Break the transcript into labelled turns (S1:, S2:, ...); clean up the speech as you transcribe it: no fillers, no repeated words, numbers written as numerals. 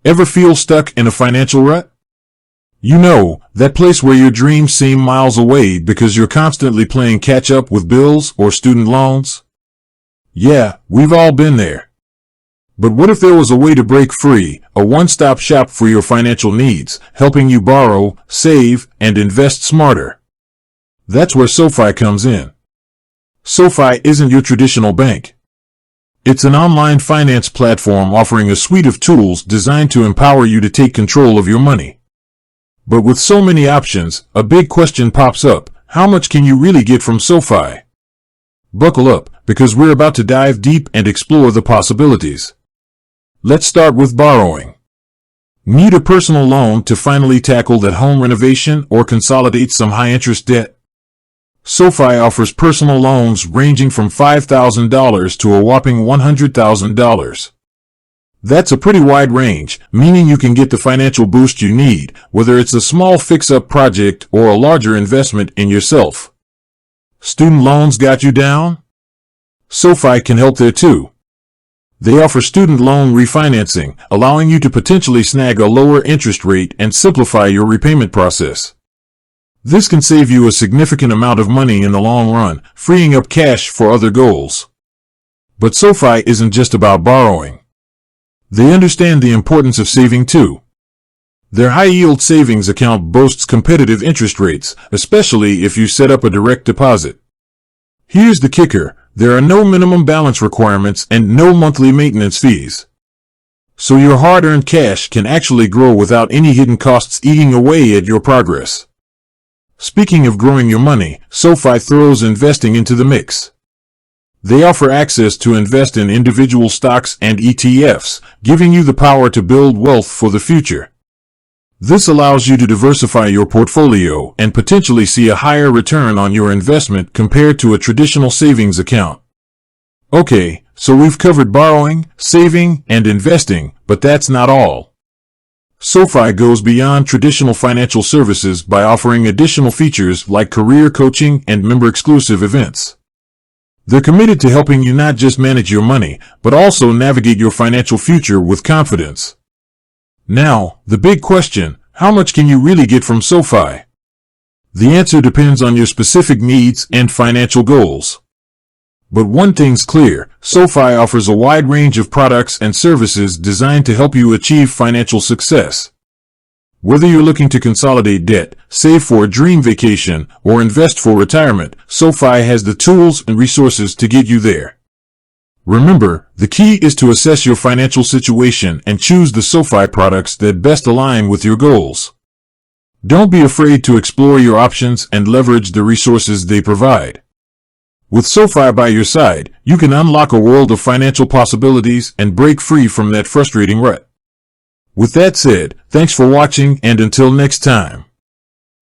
S1: Ever feel stuck in a financial rut? You know, that place where your dreams seem miles away because you're constantly playing catch up with bills or student loans? Yeah, we've all been there. But what if there was a way to break free, a one-stop shop for your financial needs, helping you borrow, save, and invest smarter? That's where SoFi comes in. SoFi isn't your traditional bank. It's an online finance platform offering a suite of tools designed to empower you to take control of your money. But with so many options, a big question pops up. How much can you really get from SoFi? Buckle up, because we're about to dive deep and explore the possibilities. Let's start with borrowing. Need a personal loan to finally tackle that home renovation or consolidate some high-interest debt? SoFi offers personal loans ranging from $5,000 to a whopping $100,000. That's a pretty wide range, meaning you can get the financial boost you need, whether it's a small fix-up project or a larger investment in yourself. Student loans got you down? SoFi can help there too. They offer student loan refinancing, allowing you to potentially snag a lower interest rate and simplify your repayment process. This can save you a significant amount of money in the long run, freeing up cash for other goals. But SoFi isn't just about borrowing. They understand the importance of saving too. Their high-yield savings account boasts competitive interest rates, especially if you set up a direct deposit. Here's the kicker: there are no minimum balance requirements and no monthly maintenance fees. So your hard-earned cash can actually grow without any hidden costs eating away at your progress. Speaking of growing your money, SoFi throws investing into the mix. They offer access to invest in individual stocks and ETFs, giving you the power to build wealth for the future. This allows you to diversify your portfolio and potentially see a higher return on your investment compared to a traditional savings account. Okay, so we've covered borrowing, saving, and investing, but that's not all. SoFi goes beyond traditional financial services by offering additional features like career coaching and member-exclusive events. They're committed to helping you not just manage your money, but also navigate your financial future with confidence. Now, the big question: how much can you really get from SoFi? The answer depends on your specific needs and financial goals. But one thing's clear: SoFi offers a wide range of products and services designed to help you achieve financial success. Whether you're looking to consolidate debt, save for a dream vacation, or invest for retirement, SoFi has the tools and resources to get you there. Remember, the key is to assess your financial situation and choose the SoFi products that best align with your goals. Don't be afraid to explore your options and leverage the resources they provide. With SoFi by your side, you can unlock a world of financial possibilities and break free from that frustrating rut. With that said, thanks for watching, and until next time.